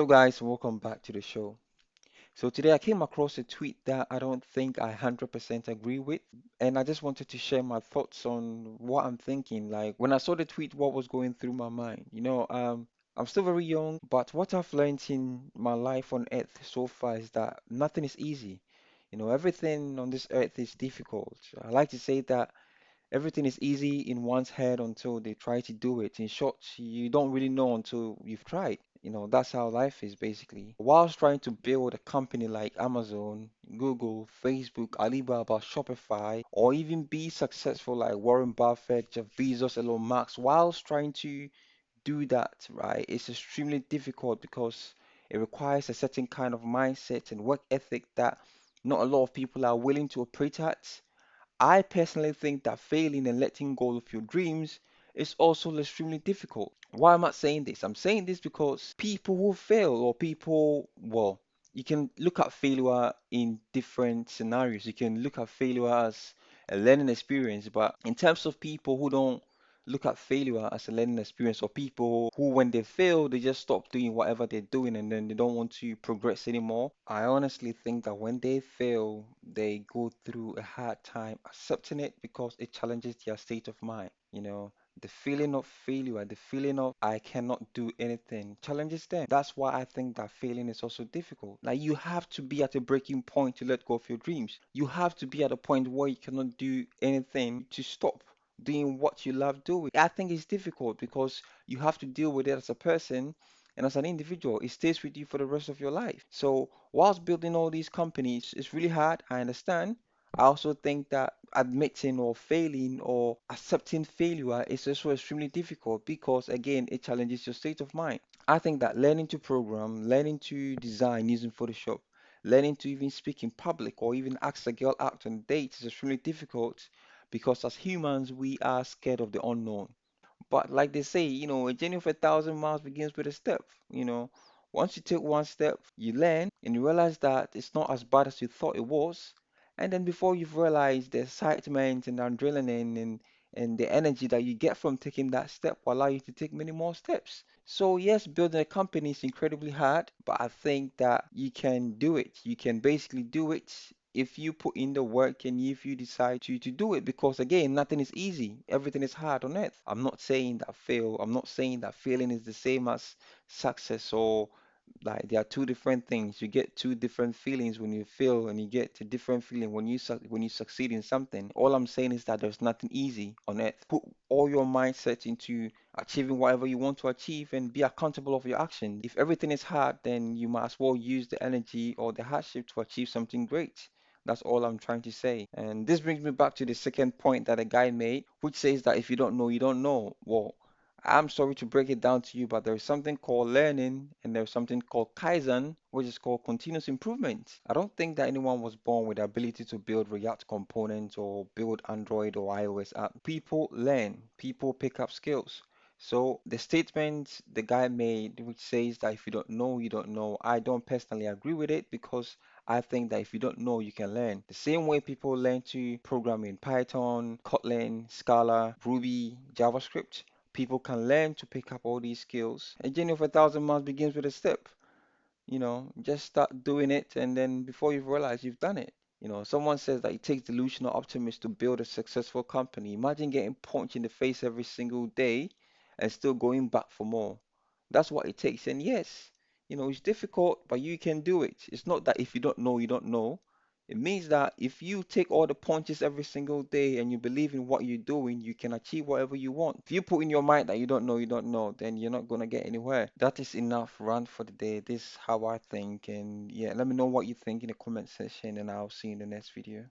guys, welcome back to the show. So today I came across a tweet that I don't think I 100% agree with, and I just wanted to share my thoughts on what I'm thinking. Like when I saw the tweet, what was going through my mind? I'm still very young, but what I've learned in my life on earth so far is that nothing is easy. Everything on this earth is difficult. I like to say that everything is easy in one's head until they try to do it. In short, you don't really know until you've tried. That's how life is basically. Whilst trying to build a company like Amazon, Google, Facebook, Alibaba, Shopify, or even be successful like Warren Buffett, Jeff Bezos, Elon Musk, whilst trying to do that, right, it's extremely difficult because it requires a certain kind of mindset and work ethic that not a lot of people are willing to operate at. I personally think that failing and letting go of your dreams is also extremely difficult. Why am I saying this? I'm saying this because people who fail or well, you can look at failure in different scenarios. You can look at failure as a learning experience, but in terms of people who don't look at failure as a learning experience, or people who, when they fail, they just stop doing whatever they're doing and then they don't want to progress anymore. I honestly think that when they fail, they go through a hard time accepting it because it challenges their state of mind. The feeling of failure, the feeling of I cannot do anything challenges them. That's why I think that failing is also difficult. Like you have to be at a breaking point to let go of your dreams. You have to be at a point where you cannot do anything to stop doing what you love doing. I think it's difficult because you have to deal with it as a person and as an individual. It stays with you for the rest of your life. So, whilst building all these companies, it's really hard. I understand. I also think that admitting or failing or accepting failure is also extremely difficult because, again, it challenges your state of mind. I think that learning to program, learning to design using Photoshop, learning to even speak in public or even ask a girl out on dates is extremely difficult because as humans, we are scared of the unknown. But like they say, a journey of 1,000 miles begins with a step. You know, Once you take one step, you learn and you realize that it's not as bad as you thought it was. And then before you've realized the excitement and adrenaline and the energy that you get from taking that step will allow you to take many more steps. So yes, building a company is incredibly hard, but I think that you can do it. You can basically do it if you put in the work and if you decide to do it, because again, nothing is easy, everything is hard on earth. I'm not saying that failing is the same as success, or like they are two different things. You get two different feelings when you fail and you get a different feeling when when you succeed in something. All I'm saying is that there's nothing easy on earth. Put all your mindset into achieving whatever you want to achieve and be accountable of your actions. If everything is hard, then you might as well use the energy or the hardship to achieve something great. That's all I'm trying to say. And this brings me back to the second point that a guy made, which says that if you don't know, you don't know. Well, I'm sorry to break it down to you, but there's something called learning and there's something called Kaizen, which is called continuous improvement. I don't think that anyone was born with the ability to build React components or build Android or iOS app. People learn, people pick up skills. So the statement the guy made, which says that if you don't know, you don't know, I don't personally agree with it because I think that if you don't know, you can learn. The same way people learn to program in Python, Kotlin, Scala, Ruby, JavaScript, people can learn to pick up all these skills. A journey of 1,000 miles begins with a step. Just start doing it, and then before you realize you've done it. Someone says that it takes delusional optimists to build a successful company. Imagine getting punched in the face every single day and still going back for more. That's what it takes. And yes, it's difficult, but you can do it. It's not that if you don't know, you don't know. It means that if you take all the punches every single day and you believe in what you're doing, you can achieve whatever you want. If you put in your mind that you don't know, then you're not gonna get anywhere. That is enough rant for the day. This is how I think, and yeah, let me know what you think in the comment section, and I'll see you in the next video.